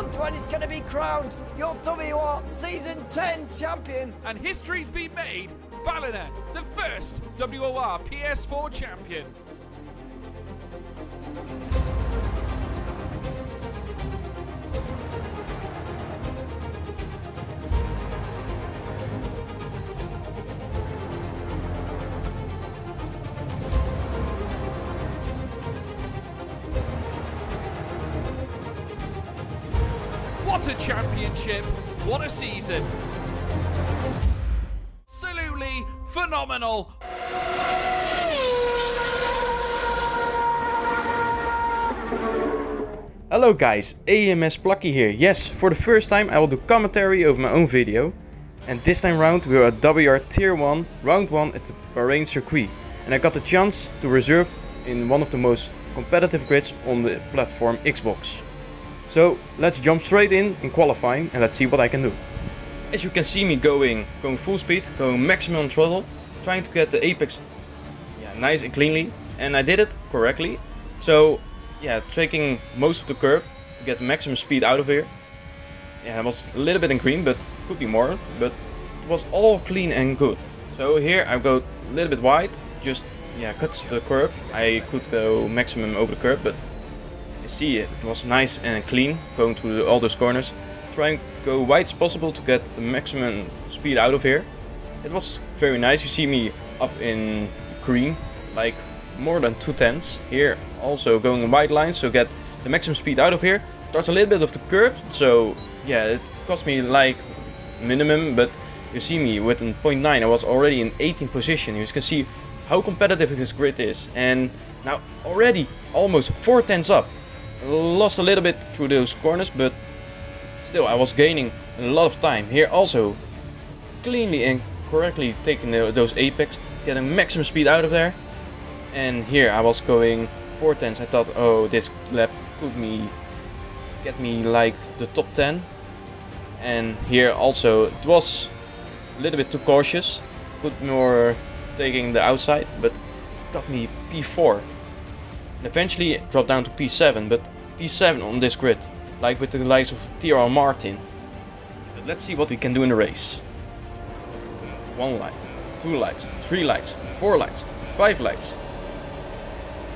Antoine is going to be crowned your WOR Season 10 champion. And history's been made. Ballina, the first WOR PS4 champion. What a championship, what a season. Absolutely phenomenal. Hello guys, AMS Plucky here. Yes, for the first time I will do commentary over my own video. And this time round we are at WOR T1 Round 1 at the Bahrain circuit. And I got the chance to reserve in one of the most competitive grids on the platform Xbox. So let's jump straight in qualifying and let's see what I can do. As you can see me going full speed, going maximum throttle, trying to get the apex nice and cleanly, and I did it correctly. So yeah, taking most of the curb to get maximum speed out of here. Yeah, I was a little bit in green, but could be more, but it was all clean and good. So here I go a little bit wide, just cut the curb. I could go maximum over the curb, but you see it was nice and clean going through all those corners. Trying to go wide as possible to get the maximum speed out of here. It was very nice. You see me up in green, like more than 2/10. Here also going wide lines, so get the maximum speed out of here. Starts a little bit of the curb, so yeah, it cost me like minimum, but you see me with a 0.9. I was already in 18th position. You can see how competitive this grid is, and now already almost 4/10 up. Lost a little bit through those corners, but still I was gaining a lot of time. Here also cleanly and correctly taking those apex, getting maximum speed out of there. And here I was going 4/10. I thought, oh, this lap could get me like the top 10. And here also it was a little bit too cautious, put more taking the outside, but got me P4. And eventually it dropped down to P7, but P7 on this grid, like with the likes of TR Martin. But let's see what we can do in the race. 1 light, 2 lights, 3 lights, 4 lights, 5 lights.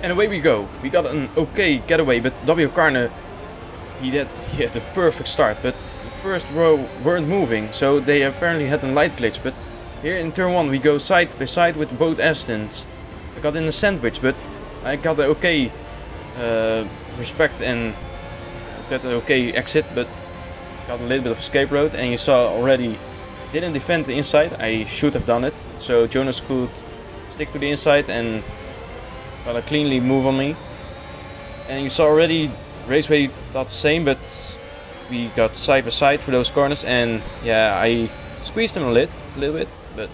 And away we go. We got an okay getaway, but W Carne, he had the perfect start, but the first row weren't moving, so they apparently had a light glitch. But here in turn 1 we go side by side with both Astons. I got in the sandwich, but I got the okay respect and got an okay exit, but got a little bit of escape road. And you saw already didn't defend the inside. I should have done it, so Jonas could stick to the inside and got a cleanly move on me. And you saw already Raceway thought the same, but we got side by side for those corners, and yeah, I squeezed him a little bit, but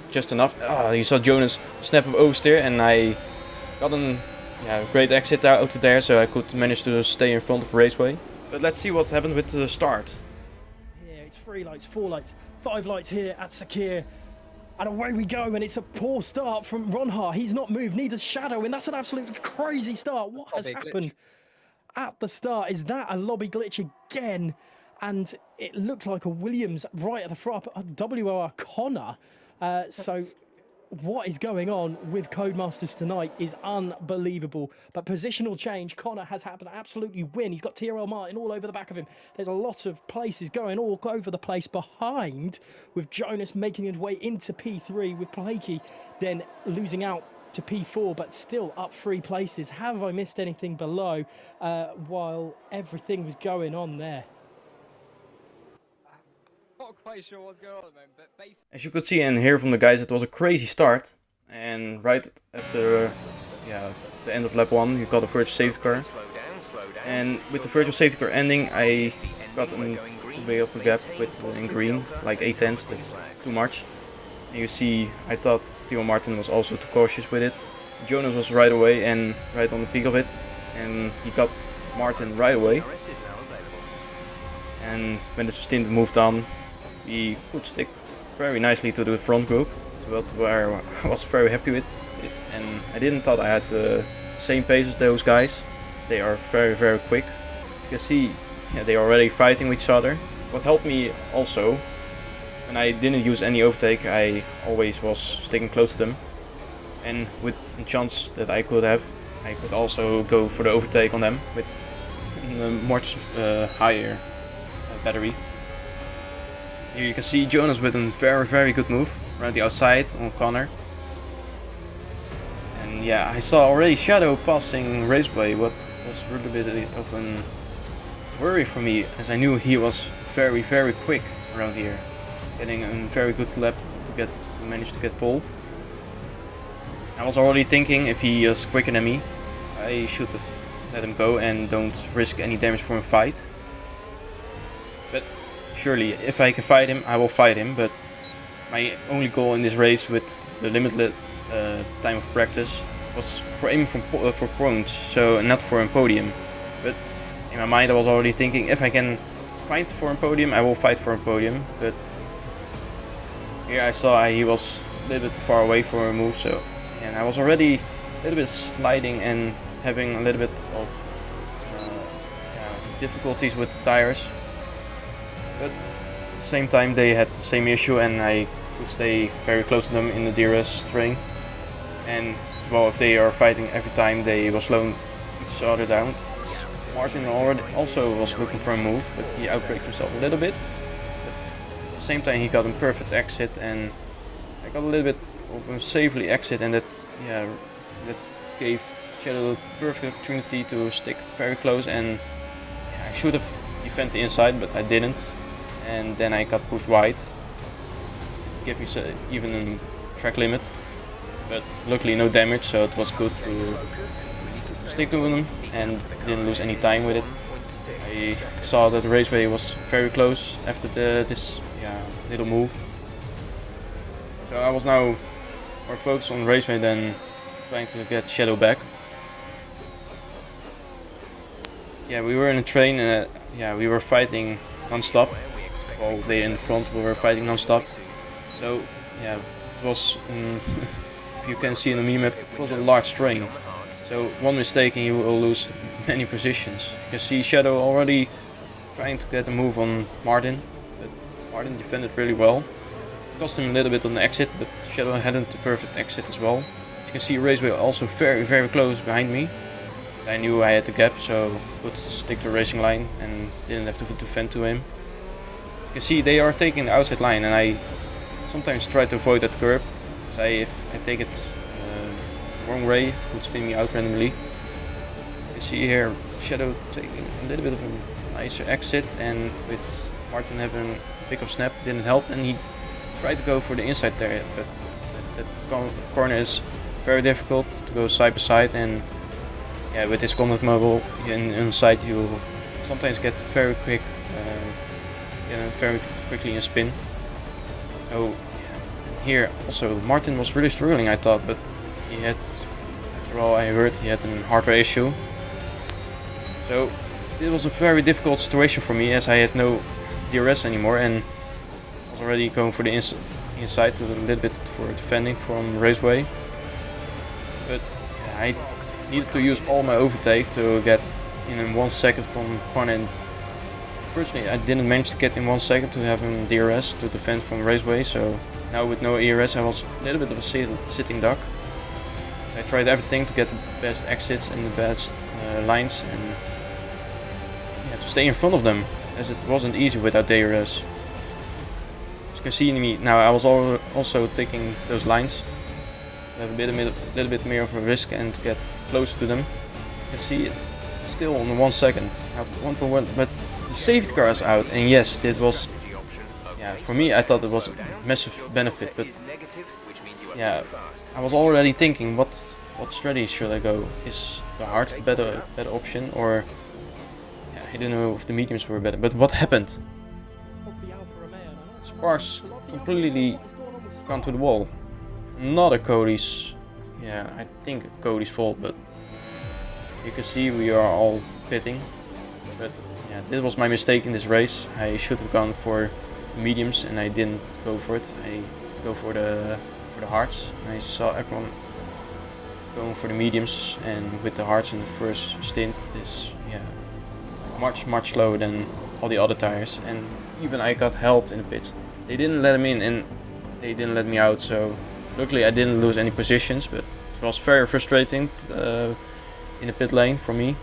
just enough. You saw Jonas snap up oversteer, and I got a great exit out of there, so I could manage to stay in front of Raceway. But let's see what happened with the start. Here it's 3 lights, 4 lights, 5 lights here at Sakir. And away we go, and it's a poor start from Ronhar. He's not moved, neither Shadow, and that's an absolutely crazy start. What has happened at the start? Is that a lobby glitch again? And it looks like a Williams right at the front, WOR Connor. So what is going on with Codemasters tonight is unbelievable. But positional change, Connor has happened to absolutely win. He's got TRL Martin all over the back of him. There's a lot of places going all over the place behind, with Jonas making his way into P3, with Blakey then losing out to P4, but still up 3 places. Have I missed anything below while everything was going on there? Not quite sure what's going on, man, but basically, As you could see and hear from the guys, it was a crazy start, and right after the end of lap 1 you got a virtual safety car, and with the virtual safety car ending I got a bit of a gap in green, like 8/10. That's too much. And you see I thought Theo Martin was also too cautious with it. Jonas was right away and right on the peak of it, and he got Martin right away. And when the stint moved on, we could stick very nicely to the front group, so where I was very happy with it. And I didn't thought I had the same pace as those guys. They are very quick. As you can see, yeah, they are already fighting with each other. What helped me also, when I didn't use any overtake, I always was sticking close to them. And with the chance that I could have, I could also go for the overtake on them with a much higher battery. Here you can see Jonas with a very good move around the outside on corner. And yeah, I saw already Shadow passing Raceway, what was a little bit of a worry for me, as I knew he was very quick around here, getting a very good lap to manage to get pole. I was already thinking if he is quicker than me, I should have let him go and don't risk any damage from a fight. But surely, if I can fight him, I will fight him. But my only goal in this race with the limited time of practice was for aiming for points, so not for a podium. But in my mind I was already thinking, if I can fight for a podium, I will fight for a podium. But here I saw he was a little bit far away for a move, so and I was already a little bit sliding and having a little bit of difficulties with the tires. But at the same time they had the same issue, and I could stay very close to them in the DRS train. And as well, if they are fighting every time, they will slow each other down. Martin also was looking for a move, but he outbraked himself a little bit. But at the same time he got a perfect exit, and I got a little bit of a safely exit, and that gave Shadow a perfect opportunity to stick very close, and I should have defended the inside, but I didn't. And then I got pushed wide to give me even a track limit. But luckily no damage, so it was good to stick to them and didn't lose any time with it. I saw that the Raceway was very close after this little move. So I was now more focused on Raceway than trying to get Shadow back. Yeah, we were in a train and we were fighting non-stop. While they in the front were fighting non-stop. So yeah, it was, if you can see in the minimap, it was a large train. So one mistake and you will lose many positions. You can see Shadow already trying to get a move on Martin, but Martin defended really well. It cost him a little bit on the exit, but Shadow hadn't the perfect exit as well. You can see Raceway also very close behind me. I knew I had the gap, so I could stick to the racing line and didn't have to defend to him. You can see they are taking the outside line, and I sometimes try to avoid that curb. So if I take it the wrong way, it could spin me out randomly. You can see here Shadow taking a little bit of a nicer exit, and with Martin having a big of snap didn't help, and he tried to go for the inside there, but that corner is very difficult to go side by side, and yeah, with this combat mobile inside you sometimes get very quickly in spin. So yeah, here also Martin was really struggling, I thought, but he had, after all I heard, he had a hardware issue. So it was a very difficult situation for me, as I had no DRS anymore and was already going for the inside to a little bit for defending from Raceway. But yeah, I needed to use all my overtake to get in 1 second from corner, and fortunately I didn't manage to get in 1 second to have a DRS to defend from Raceway. So now with no ERS I was a little bit of a sitting duck. I tried everything to get the best exits and the best lines, and yeah, to stay in front of them, as it wasn't easy without DRS. As you can see me now, I was also taking those lines. Have a little bit more of a risk and get closer to them. You can see it still on 1 second. 1.1, but the safety car is out, and yes, it was. Yeah, for me, I thought it was a massive benefit, but yeah, I was already thinking, what strategy should I go? Is the hards the better option, or yeah, I didn't know if the mediums were better. But what happened? Sparks completely gone to the wall. Not a Cody's, yeah, I think Cody's fault, but you can see we are all pitting. But yeah, this was my mistake in this race. I should have gone for mediums and I didn't go for it. I go for the hards. I saw everyone going for the mediums, and with the hards in the first stint, this much slower than all the other tires, and even I got held in the pits. They didn't let him in and they didn't let me out, so luckily I didn't lose any positions, but it was very frustrating in the pit lane for me.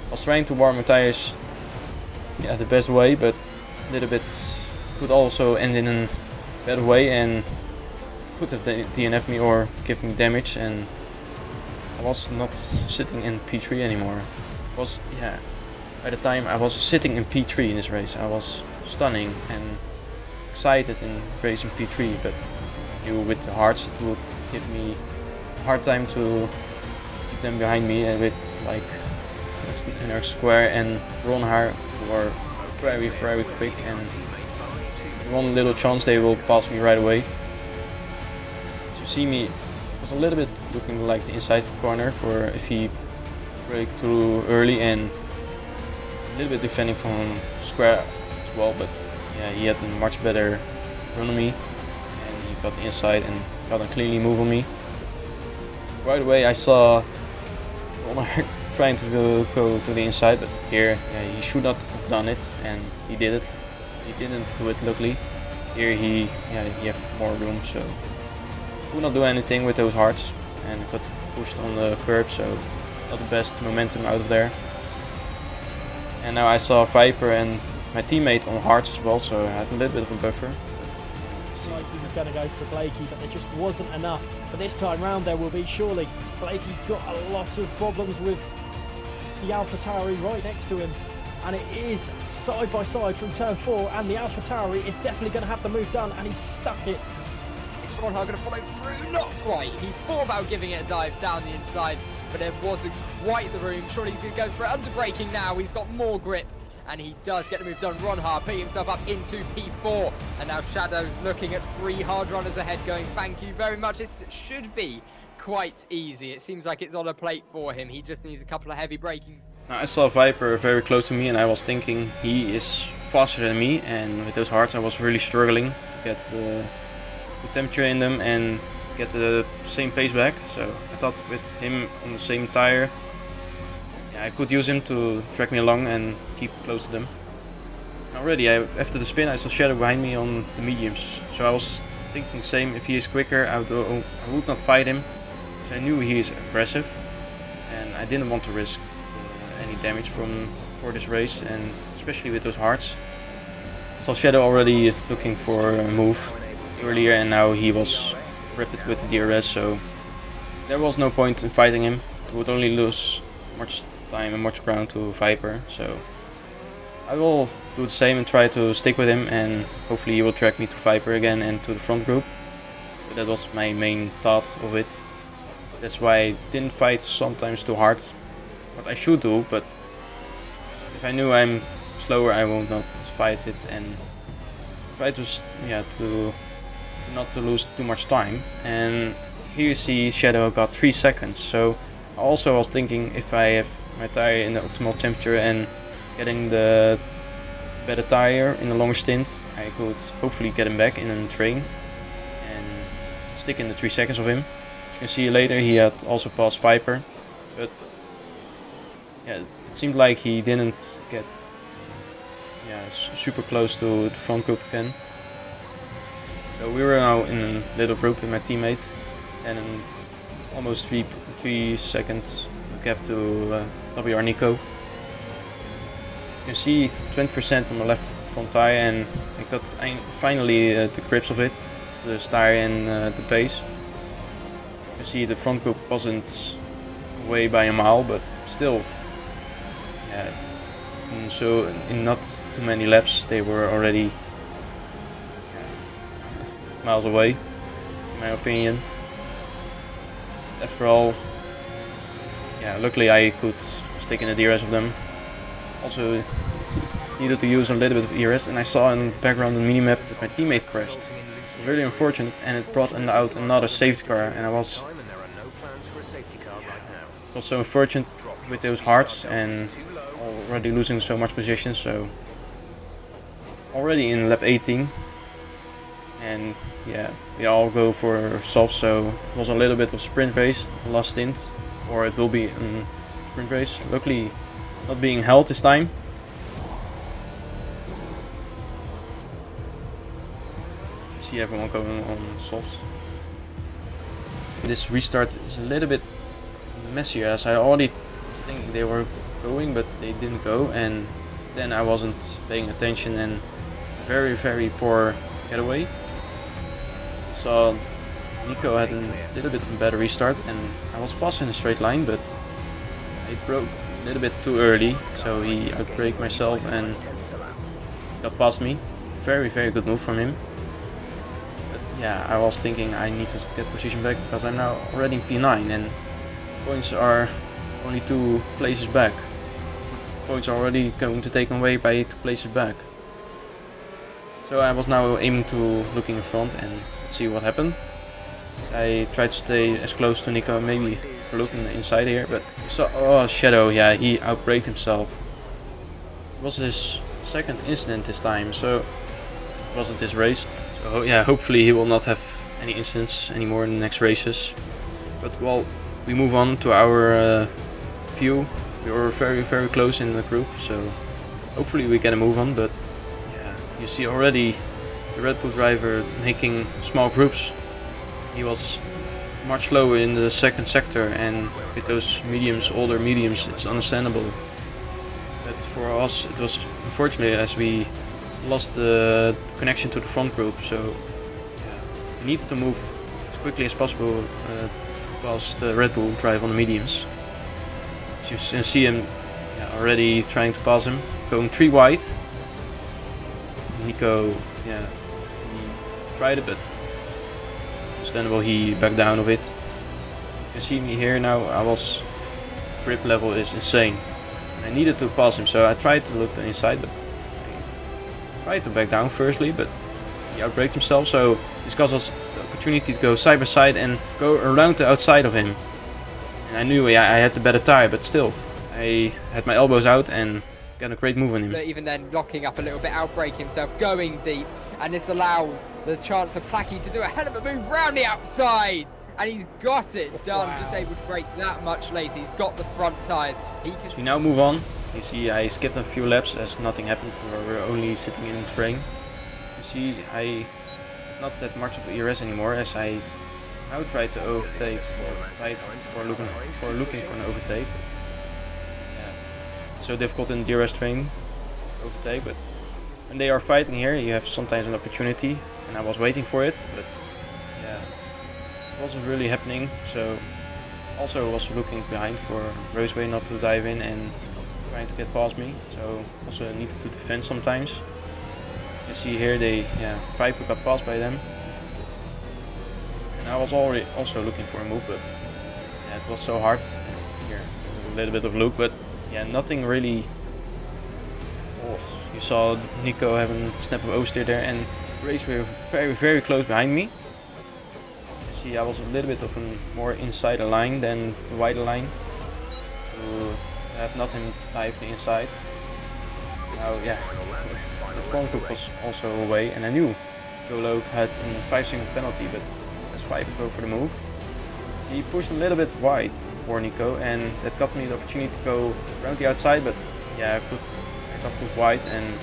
I was trying to warm my tires the best way, but a little bit could also end in a bad way and could have DNF'd me or give me damage, and I was not sitting in P3 anymore. By the time I was sitting in P3 in this race, I was stunning and excited in racing P3, but with the hards it would give me a hard time to keep them behind me, and with like Inner Square and Ronhaar were very quick, and one little chance they will pass me right away. As you see me, it was a little bit looking like the inside corner for if he break through early, and a little bit defending from Square as well, but yeah, he had a much better run on me and he got the inside and got a cleanly move on me. Right away I saw Ronhaar trying to go to the inside, but here he should not have done it, and he did it. He didn't do it luckily. Here he had more room, so could not do anything with those hards and got pushed on the curb, so not the best momentum out of there. And now I saw Viper and my teammate on hards as well, so I had a little bit of a buffer. Like he was going to go for Blakey, but there just wasn't enough. But this time round there will be, surely. Blakey's got a lot of problems with the AlphaTauri right next to him, and it is side by side from turn 4, and the AlphaTauri is definitely going to have the move done, and he's stuck it. Is Ronhaar going to follow through? Not quite. He thought about giving it a dive down the inside, but there wasn't quite the room. Surely he's going to go for it. Under braking now. He's got more grip, and he does get the move done. Ronhaar putting himself up into P4, and now Shadow's looking at 3 hard runners ahead going, thank you very much. This should be quite easy. It seems like it's on a plate for him. He just needs a couple of heavy brakings. Now I saw Viper very close to me, and I was thinking he is faster than me, and with those hards I was really struggling to get the temperature in them and get the same pace back. So I thought with him on the same tire, I could use him to drag me along and keep close to them. Already after the spin I saw Shadow behind me on the mediums, so I was thinking same, if he is quicker I would not fight him. So I knew he is aggressive, and I didn't want to risk any damage for this race, and especially with those hards. I saw Shadow already looking for a move earlier, and now he was rapid with the DRS, so there was no point in fighting him. It would only lose much time and much ground to Viper, so I will do the same and try to stick with him, and hopefully he will track me to Viper again and to the front group. So that was my main thought of it. That's why I didn't fight sometimes too hard, what I should do, but if I knew I'm slower I will not fight it and try to not to lose too much time. And here you see Shadow got 3 seconds, so I also was thinking if I have my tire in the optimal temperature and getting the better tire in a longer stint, I could hopefully get him back in a train and stick in the 3 seconds of him. As you can see later he had also passed Viper, but it seemed like he didn't get super close to the front group again. So we were now in a little group with my teammate, and an almost 3 seconds gap to WR Nico. You can see 20% on the left front tire, and I got finally the grips of it, the tire and the pace. You can see the front group wasn't away by a mile, but still, so in not too many laps they were already miles away, in my opinion. After all, luckily I could stick in the DRS of them. Also needed to use a little bit of ERS, and I saw in the background on the minimap that my teammate crashed. It was really unfortunate, and it brought out another safety car, and I was also unfortunate with those hards and already losing so much position. So already in lap 18, and we all go for soft, so it was a little bit of sprint race, the last stint, or it will be a sprint race. Luckily not being held this time. You see everyone going on softs. This restart is a little bit messier, as I already was thinking they were going, but they didn't go, and then I wasn't paying attention, and very, very poor getaway. So Nico had a little bit of a better restart, and I was fast in a straight line, but I broke a little bit too early, so he outbraked myself and got past me. Very, very good move from him. But yeah, I was thinking I need to get position back, because I'm now already in P9 and points are only 2 places back. Points are already going to take away by 2 places back. So I was now aiming to looking in front and see what happened. I tried to stay as close to Nico, maybe looking inside here, but oh, Shadow, yeah, he outbraked himself. It was his second incident this time, so it wasn't his race. So yeah, hopefully he will not have any incidents anymore in the next races. But well, we move on to our view. We were very, very close in the group, so hopefully we get a move on. But yeah, you see already the Red Bull driver making small groups. He was much slower in the second sector, and with those mediums, older mediums, it's understandable. But for us it was unfortunate, as we lost the connection to the front group, so yeah, we needed to move as quickly as possible past the Red Bull drive on the mediums. So you can see him already trying to pass him, going 3 wide. Nico, yeah, he tried it, but understandable, he backed down of it. You can see me here now, grip level is insane. I needed to pass him, so I tried to look inside, but I tried to back down firstly, but he outbraked himself, so this gives us the opportunity to go side by side and go around the outside of him. And I knew I had the better tire, but still, I had my elbows out and got a great move on him. But even then, locking up a little bit, outbreaking himself, going deep, and this allows the chance for Placky to do a hell of a move round the outside, and he's got it done. Wow. Just able to brake that much later. He's got the front tires. So we now move on. You see, I skipped a few laps as nothing happened. We were only sitting in the train. You see, I not that much of ERS anymore, as I now try to overtake, or tried for looking for an overtake. Yeah. It's so difficult in the DRS train to overtake, but when they are fighting here, you have sometimes an opportunity, and I was waiting for it, but yeah, it wasn't really happening. So also was looking behind for Raceway not to dive in and trying to get past me. So also needed to defend sometimes. You can see here they Viper got passed by them, and I was already also looking for a move, but yeah, it was so hard. Here a little bit of look, but yeah, nothing really. You saw Nico having a snap of oversteer there, and Raceway very, very close behind me. You see, I was a little bit of a more inside the line than the wider line, to have not him dive the inside. Now, yeah, the front group was also away, and I knew Joe Loke had a 5-second penalty, but let's go for the move. So he pushed a little bit wide for Nico, and that got me the opportunity to go around the outside, but yeah, I got pushed wide, and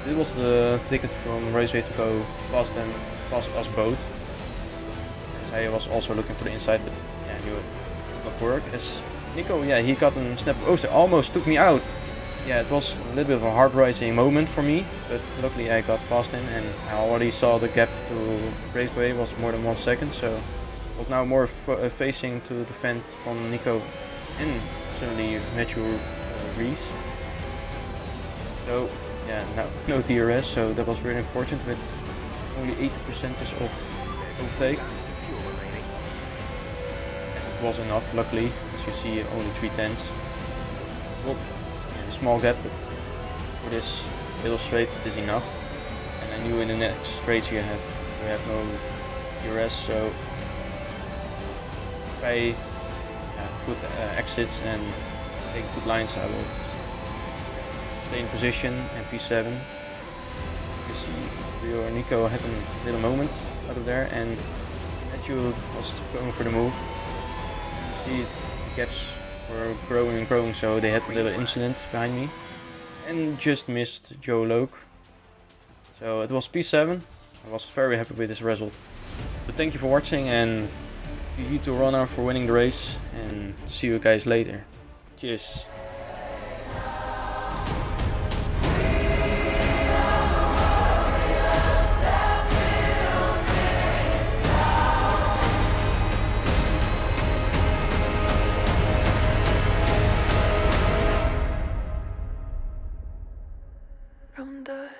this was the ticket from Raceway to go past us both. As I was also looking for the inside, but yeah, I knew it would not work. As Nico, yeah, he got a snap of oversteer, almost took me out. Yeah, it was a little bit of a hard rising moment for me, but luckily I got past him, and I already saw the gap to Raceway was more than 1 second, so it was now more facing to defend from Nico and certainly Matthew Reese. So yeah, no DRS, so that was really unfortunate, with only 80% of overtake. As it was enough, luckily, as you see, only 3/10. Well, a small gap, but for this little straight it is enough. And I knew in the next straight you have no DRS, so if I put exits and take good lines, I will stay in position and P7. You see, Nico had a little moment out of there, and Matthew was going for the move. You see the gaps were growing and growing, so they had a little incident behind me. And just missed Joe Loke. So it was P7. I was very happy with this result. So thank you for watching, and GG to Runner for winning the race, and see you guys later. Cheers. From dust.